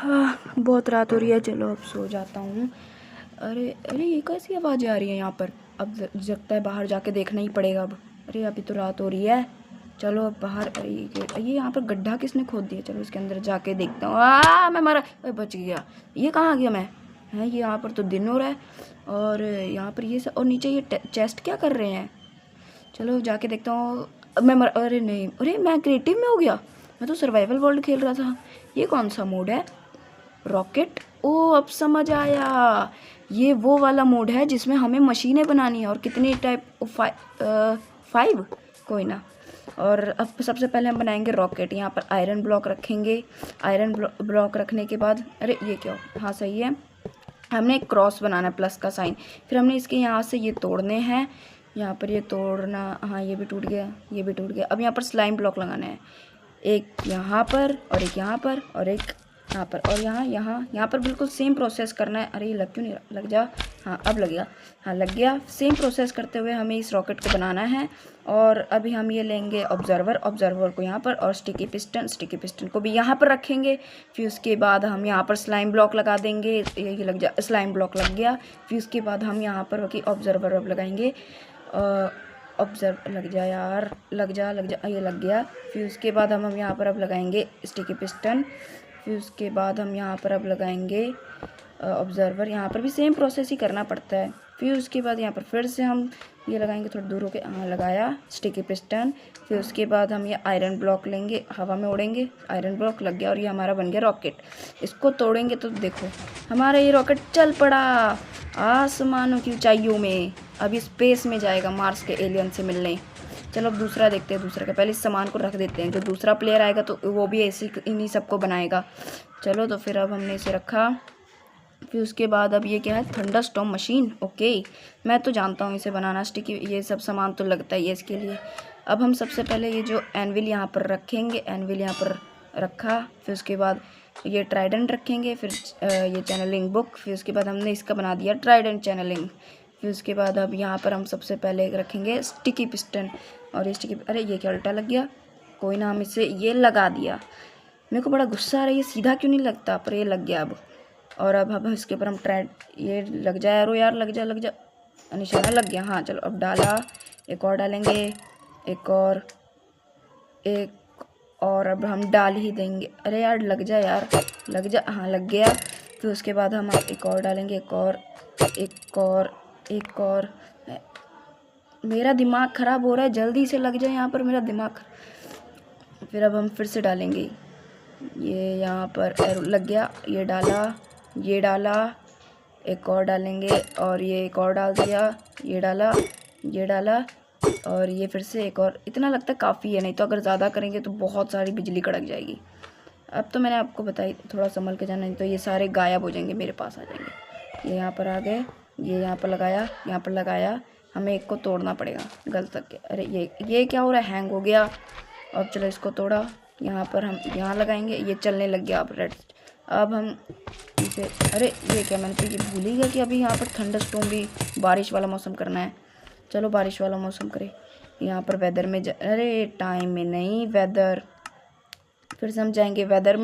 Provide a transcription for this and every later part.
हाँ, बहुत रात हो रही है, चलो अब सो जाता हूँ। अरे अरे, ये कैसी आवाज़ें आ रही है यहाँ पर? अब लगता है बाहर जाके देखना ही पड़ेगा अब। अरे अभी तो रात हो रही है, चलो अब बाहर। अरे ये यहाँ पर गड्ढा किसने खोद दिया? चलो इसके अंदर जाके देखता हूँ। मैं मरा, बच गया। ये कहाँ गया मैं? है ये यहाँ पर तो दिन हो रहा है, और यहाँ पर ये सब, और नीचे ये चेस्ट क्या कर रहे हैं? चलो जाके देखता हूँ। अरे नहीं, अरे मैं क्रिएटिव में हो गया। मैं तो सर्वाइवल वर्ल्ड खेल रहा था। ये कौन सा मोड है? रॉकेट। ओ अब समझ आया, ये वो वाला मोड है जिसमें हमें मशीनें बनानी है। और कितनी टाइप? 5। कोई ना। और अब सबसे पहले हम बनाएंगे रॉकेट। यहाँ पर आयरन ब्लॉक रखेंगे। आयरन ब्लॉक रखने के बाद, अरे ये क्या? हाँ सही है, हमने एक क्रॉस बनाना है, प्लस का साइन। फिर हमने इसके यहाँ से ये तोड़ने हैं। यहाँ पर ये तोड़ना, हाँ ये भी टूट गया, ये भी टूट गया। अब यहाँ पर स्लाइम ब्लॉक लगाना है, एक यहाँ पर और एक यहाँ पर और एक यहाँ पर और यहाँ पर बिल्कुल सेम प्रोसेस करना है। अरे ये लग क्यों नहीं रहा? लग जा। हाँ अब लग गया, हाँ लग गया। सेम प्रोसेस करते हुए हमें इस रॉकेट को बनाना है। और अभी हम ये लेंगे ऑब्जर्वर को यहाँ पर, और स्टिकी पिस्टन को भी यहाँ पर रखेंगे। फिर उसके बाद हम यहाँ पर स्लाइम ब्लॉक लगा देंगे। ये लग जा, स्लाइम ब्लॉक लग गया। फिर उसके बाद हम यहाँ पर ऑब्जर्वर अब लगाएंगे। ऑब्जर्व, लग जा यार, लग जा, ये लग गया। फिर उसके बाद हम यहाँ पर अब लगाएंगे स्टिकी पिस्टन। फिर उसके बाद हम यहाँ पर अब लगाएंगे ऑब्जर्वर। यहाँ पर भी सेम प्रोसेस ही करना पड़ता है। फिर उसके बाद यहाँ पर फिर से हम ये लगाएंगे, थोड़ा दूर होके। हाँ लगाया स्टिकी पिस्टन। फिर उसके बाद हम ये आयरन ब्लॉक लेंगे, हवा में उड़ेंगे। आयरन ब्लॉक लग गया और ये हमारा बन गया रॉकेट। इसको तोड़ेंगे तो देखो हमारा ये रॉकेट चल पड़ा आसमानों की ऊंचाइयों में। अभी स्पेस में जाएगा, मार्स के एलियन से मिलने। चलो अब दूसरा देखते हैं। दूसरा का पहले इस सामान को रख देते हैं, जो दूसरा प्लेयर आएगा तो वो भी ऐसे इन्हीं सबको बनाएगा। चलो तो फिर अब हमने इसे रखा। फिर उसके बाद अब ये क्या है? Thunderstorm machine. ओके, मैं तो जानता हूँ इसे बनाना। स्टिकी ये सब सामान तो लगता ही है इसके लिए। अब हम सबसे पहले ये जो एनविल यहाँ पर रखेंगे, एनविल यहाँ पर रखा। फिर उसके बाद ये ट्राइडेंट रखेंगे। फिर ये चैनलिंग बुक। फिर उसके बाद हमने इसका बना दिया ट्राइडेंट चैनलिंग। फिर उसके बाद अब यहाँ पर हम सबसे पहले रखेंगे स्टिकी पिस्टन। और ये स्टिकी, अरे ये क्या उल्टा लग गया? कोई ना, हम इसे ये लगा दिया। मेरे को बड़ा गुस्सा आ रहा है, ये सीधा क्यों नहीं लगता? पर ये लग गया अब। और अब इसके ऊपर हम ये लग जाए यार, लग जा। निशाना लग गया। हाँ चलो अब डाला, एक और डालेंगे, एक और अब हम डाल ही देंगे। अरे यार लग जा यार, लग जा। हाँ लग गया। फिर उसके बाद हम एक और डालेंगे, एक और। मेरा दिमाग ख़राब हो रहा है, जल्दी से लग जाए यहाँ पर मेरा दिमाग। फिर अब हम फिर से डालेंगे, ये यहाँ पर एरो लग गया। ये डाला, एक और डालेंगे, और ये एक और डाल दिया। ये डाला और ये फिर से एक और। इतना लगता है काफ़ी है, नहीं तो अगर ज़्यादा करेंगे तो बहुत सारी बिजली कड़क जाएगी। अब तो मैंने आपको बताई, थोड़ा संभल के जाना, नहीं तो ये सारे गायब हो जाएंगे, मेरे पास आ जाएंगे। ये यहाँ पर आ गए, ये यहाँ पर लगाया। हमें एक को तोड़ना पड़ेगा, गलत तक के। अरे ये क्या हो रहा है? हैंग हो गया। अब चलो इसको तोड़ा। यहाँ पर हम यहाँ लगाएंगे, ये चलने लग गया अब रेड। अब हम इसे, अरे ये क्या, मैंने तो ये भूल ही गया कि अभी यहाँ पर थंडरस्टॉर्म भी, बारिश वाला मौसम करना है। चलो बारिश वाला मौसम करे। यहाँ पर वेदर में अरे टाइम में नहीं, वेदर। फिर से हम जाएंगे वेदर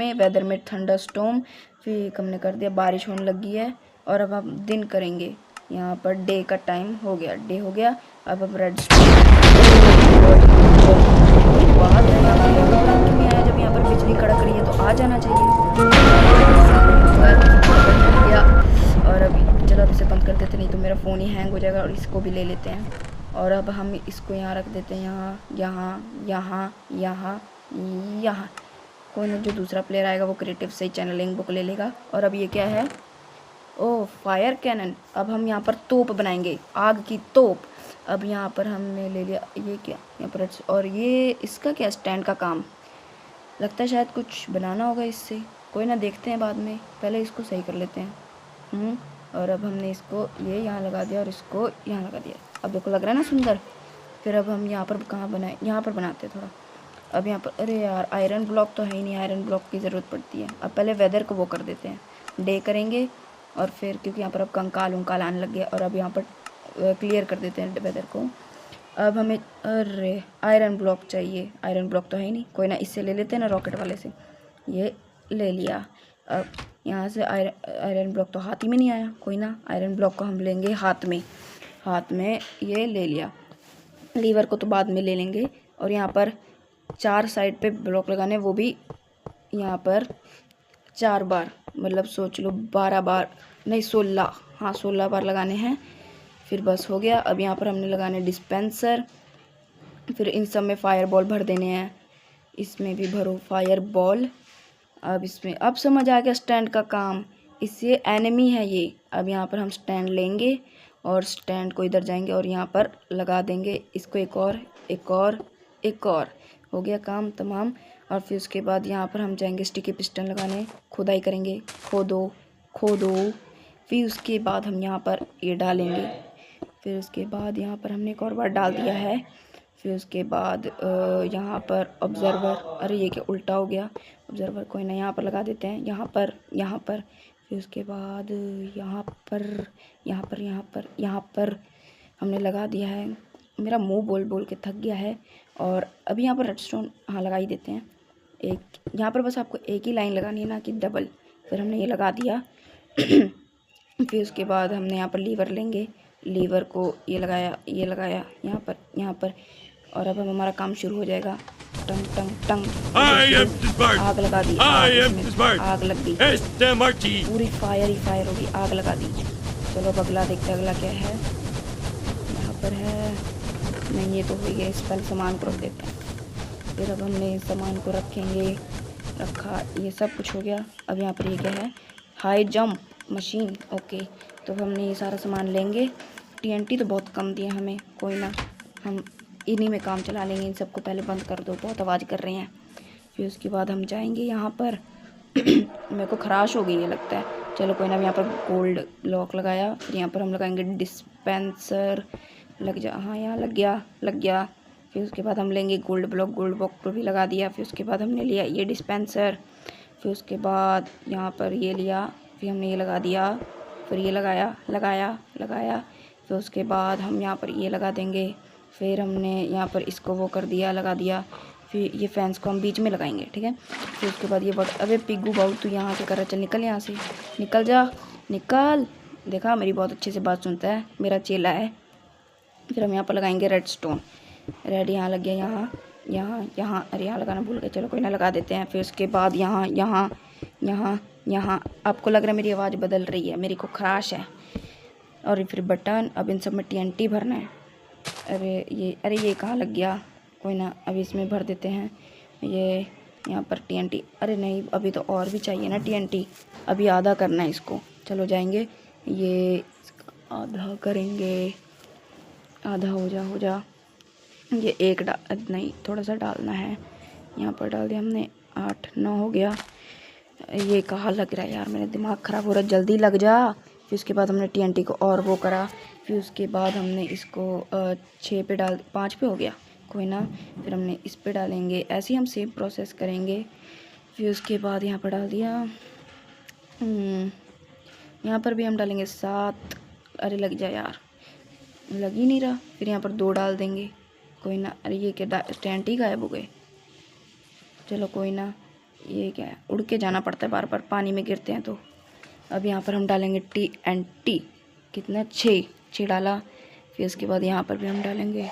में थंडरस्टॉर्म। फिर हमने कर दिया, बारिश होने लगी है। और अब हम दिन करेंगे। यहाँ पर डे का टाइम हो गया, डे हो गया। अब रेड बात है, जब यहाँ पर बिजली कड़क रही है तो आ जाना चाहिए। और अभी चलो अब इसे बंद कर देते, नहीं तो मेरा फ़ोन ही हैंग हो जाएगा। और इसको भी ले लेते हैं, और अब हम इसको यहाँ रख देते हैं, यहाँ। कोई ना, जो दूसरा प्लेयर आएगा वो क्रिएटिव से चैनलिंग बुक ले लेगा। और अब ये क्या है? ओह फायर कैनन। अब हम यहाँ पर तोप बनाएंगे, आग की तोप। अब यहाँ पर हमने ले लिया, ये क्या यहाँ पर? और ये इसका क्या? स्टैंड का काम लगता है, शायद कुछ बनाना होगा इससे। कोई ना, देखते हैं बाद में, पहले इसको सही कर लेते हैं। और अब हमने इसको ये यहाँ लगा दिया और इसको यहाँ लगा दिया। अब देखो लग रहा है ना सुंदर। फिर अब हम यहाँ पर कहाँ बनाए? यहाँ पर बनाते हैं थोड़ा। अब यहाँ पर, अरे यार आयरन ब्लॉक तो है ही नहीं, आयरन ब्लॉक की ज़रूरत पड़ती है। अब पहले वेदर को वो कर देते हैं, डे करेंगे। और फिर क्योंकि यहाँ पर अब कंकाल उंकाल आने लग गया, और अब यहाँ पर क्लियर कर देते हैं वेदर को। अब हमें, अरे आयरन ब्लॉक चाहिए। आयरन ब्लॉक तो है ही नहीं, कोई ना, इससे ले लेते हैं ना, रॉकेट वाले से। ये ले लिया। अब यहाँ से आयरन ब्लॉक तो हाथ ही में नहीं आया, कोई ना, आयरन ब्लॉक को हम लेंगे हाथ में। हाथ में ये ले लिया, लीवर को तो बाद में ले लेंगे। और यहाँ पर 4 साइड पे ब्लॉक लगाने, वो भी यहाँ पर 4 बार, मतलब सोच लो 12 बार नहीं 16, हाँ 16 बार लगाने हैं। फिर बस हो गया। अब यहाँ पर हमने लगाने डिस्पेंसर। फिर इन सब में फायर बॉल भर देने हैं, इसमें भी भरो फायर बॉल। अब इसमें अब समझ आ गया स्टैंड का काम, इससे एनिमी है ये। अब यहाँ पर हम स्टैंड लेंगे और स्टैंड को इधर जाएंगे और यहाँ पर लगा देंगे इसको, एक और एक और एक और, हो गया काम तमाम। और फिर उसके बाद यहाँ पर हम जाएंगे स्टिकी पिस्टन लगाने, खुदाई करेंगे, खोदो खोदो। फिर उसके बाद हम यहाँ पर ये डालेंगे। फिर उसके बाद यहाँ पर हमने एक और बार डाल दिया है। फिर उसके बाद यहाँ पर ऑब्जर्वर, अरे ये क्या उल्टा हो गया, ऑब्जर्वर कोई ना यहाँ पर लगा देते हैं, यहाँ पर यहाँ पर। फिर उसके बाद यहाँ पर यहाँ पर यहाँ पर यहाँ पर हमने लगा दिया है। मेरा मुंह बोल बोल के थक गया है। और अभी यहाँ पर रेडस्टोन हाँ लगा ही देते हैं एक, यहाँ पर बस आपको एक ही लाइन लगानी है ना कि डबल। फिर हमने ये लगा दिया। फिर उसके बाद हमने यहाँ पर लीवर लेंगे, लीवर को ये लगाया यहाँ पर यहाँ पर। और अब हमारा काम शुरू हो जाएगा। टंग टंग टंग, आग लगा दी, आग लग गई, पूरी फायर ही फायर होगी, आग लगा दी। चलो अब अगला देखते हैं, अगला क्या है। यहाँ पर है नहीं, ये तो हो गया, इस पर सामान को रख देते हैं। फिर अब हमने सामान को रखेंगे, रखा, ये सब कुछ हो गया। अब यहाँ पर ये क्या है, हाई जंप मशीन, ओके। तो हमने ये सारा सामान लेंगे। TNT तो बहुत कम दिए हमें, कोई ना, हम इन्हीं में काम चला लेंगे। इन सबको पहले बंद कर दो, बहुत आवाज़ कर रहे हैं। फिर उसके बाद हम जाएंगे यहाँ पर मेरे को खराश हो गई है लगता है। चलो कोई ना, यहाँ पर गोल्ड लॉक लगाया। फिर यहाँ पर हम लगाएंगे डिस्पेंसर, लग जा, हाँ यहाँ लग गया। फिर उसके बाद हम लेंगे गोल्ड ब्लॉक, गोल्ड ब्लॉक को भी लगा दिया। फिर उसके बाद हमने लिया ये डिस्पेंसर। फिर उसके बाद यहाँ पर ये लिया, फिर हमने ये लगा दिया, फिर ये लगाया। फिर उसके बाद हम यहाँ पर ये लगा देंगे। फिर हमने यहाँ पर इसको वो कर दिया, लगा दिया। फिर ये फैंस को हम बीच में लगाएंगे, ठीक है। फिर उसके बाद ये अबे पिग्गू बाबू तू यहाँ से कर रहा, चल निकल यहाँ से, निकल जा, निकल। देखा मेरी बहुत अच्छे से बात सुनता है, मेरा चेला है। फिर हम यहाँ पर लगाएंगे रेड स्टोन, रेड यहाँ लग गया, यहाँ अरे यहाँ लगाना भूल गए, चलो कोई ना लगा देते हैं। फिर उसके बाद यहाँ आपको लग रहा है मेरी आवाज़ बदल रही है, मेरी को खराश है। और फिर बटन, अब इन सब में TNT भरना है। अरे ये कहाँ लग गया, कोई ना, अभी इसमें भर देते हैं ये यहाँ पर TNT। अरे नहीं, अभी तो और भी चाहिए ना TNT, अभी आधा करना है इसको। चलो जाएंगे, ये आधा करेंगे, आधा हो जा। ये एक नहीं, थोड़ा सा डालना है, यहाँ पर डाल दिया हमने, 8-9 हो गया। ये कहाँ लग रहा है यार, मेरा दिमाग ख़राब हो रहा है, जल्दी लग जा। फिर उसके बाद हमने TNT को और वो करा। फिर उसके बाद हमने इसको 6 पे डाल, 5 पे हो गया, कोई ना। फिर हमने इस पे डालेंगे, ऐसे ही हम सेम प्रोसेस करेंगे। फिर उसके बाद यहाँ पर डाल दिया, यहाँ पर भी हम डालेंगे 7। अरे लग जा यार, लग ही नहीं रहा। फिर यहाँ पर 2 डाल देंगे, कोई ना। अरे ये क्या, TNT गायब हो गए, चलो कोई ना। ये क्या है, उड़ के जाना पड़ता है बार बार, पानी में गिरते हैं तो। अब यहाँ पर हम डालेंगे TNT, कितना, 6 डाला। फिर उसके बाद यहाँ पर भी हम डालेंगे,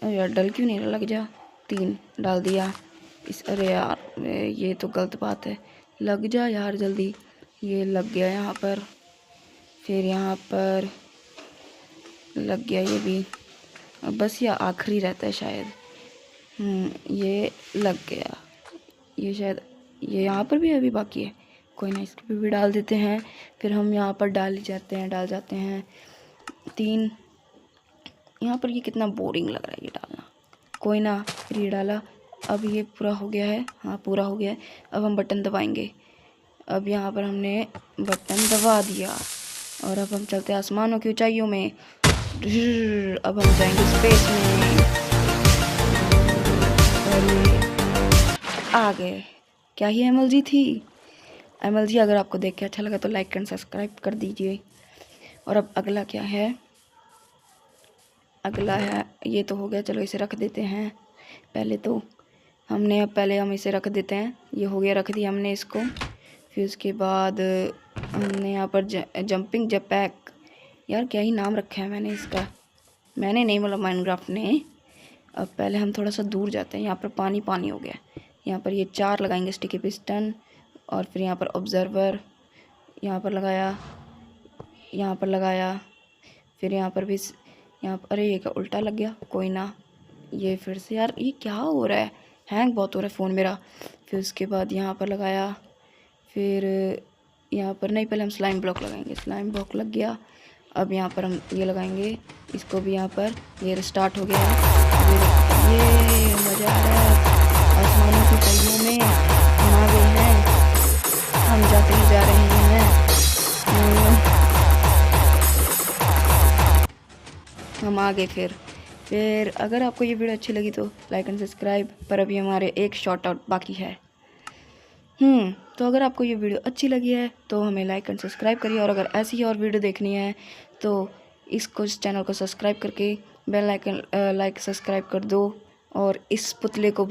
अरे यार डल क्यों नहीं रहा, लग जा, 3 डाल दिया अरे यार ये तो गलत बात है, लग जा यार जल्दी। ये लग गया यहाँ पर, फिर यहाँ पर लग गया ये भी। अब बस ये आखिरी रहता है शायद, ये लग गया, ये शायद ये यहाँ पर भी अभी बाकी है, कोई ना, इस पर भी डाल देते हैं। फिर हम यहाँ पर डाल जाते हैं 3। यहाँ पर ये कितना बोरिंग लग रहा है ये डालना, कोई ना। फिर ये डाला, अब ये पूरा हो गया है, हाँ पूरा हो गया है। अब हम बटन दबाएंगे, अब यहाँ पर हमने बटन दबा दिया और अब हम चलते हैं आसमानों की ऊंचाइयों में। अब हम जाएंगे स्पेस में, आ गए। क्या ही MLG थी, MLG। अगर आपको देख के अच्छा लगा तो लाइक एंड सब्सक्राइब कर दीजिए। और अब अगला क्या है, अगला है, ये तो हो गया, चलो इसे रख देते हैं पहले तो। हमने अब पहले हम इसे रख देते हैं। ये हो गया, रख दिया हमने इसको। फिर उसके बाद हमने यहाँ पर जंपिंग जेपैक, यार क्या ही नाम रखा है मैंने इसका, मैंने नहीं मतलब माइनक्राफ्ट ने। अब पहले हम थोड़ा सा दूर जाते हैं। यहाँ पर पानी पानी हो गया। यहाँ पर ये 4 लगाएंगे स्टिकी पिस्टन, और फिर यहाँ पर ऑब्जर्वर यहाँ पर लगाया, यहाँ पर लगाया, फिर यहाँ पर भी यहाँ पर। अरे ये क्या उल्टा लग गया, कोई ना। ये फिर से, यार ये क्या हो रहा है, हैंग बहुत हो रहा है फ़ोन मेरा। फिर उसके बाद यहाँ पर लगाया, फिर यहाँ पर नहीं, पहले हम स्लाइम ब्लॉक लगाएंगे। स्लाइम ब्लॉक लग गया। अब यहाँ पर हम ये लगाएंगे, इसको भी यहाँ पर। ये स्टार्ट हो गया है। ये मज़ा आ रहा है, आसमानों की पहियों में हम आ गए हैं, हम जाते ही जा रहे हैं। हम आ गए। फिर अगर आपको ये वीडियो अच्छी लगी तो लाइक एंड सब्सक्राइब। पर अभी हमारे एक शॉर्ट आउट बाकी है। तो अगर आपको ये वीडियो अच्छी लगी है तो हमें लाइक एंड सब्सक्राइब करिए, और अगर ऐसी ही और वीडियो देखनी है तो इस चैनल को सब्सक्राइब करके बेल आइकन लाइक सब्सक्राइब कर दो, और इस पुतले को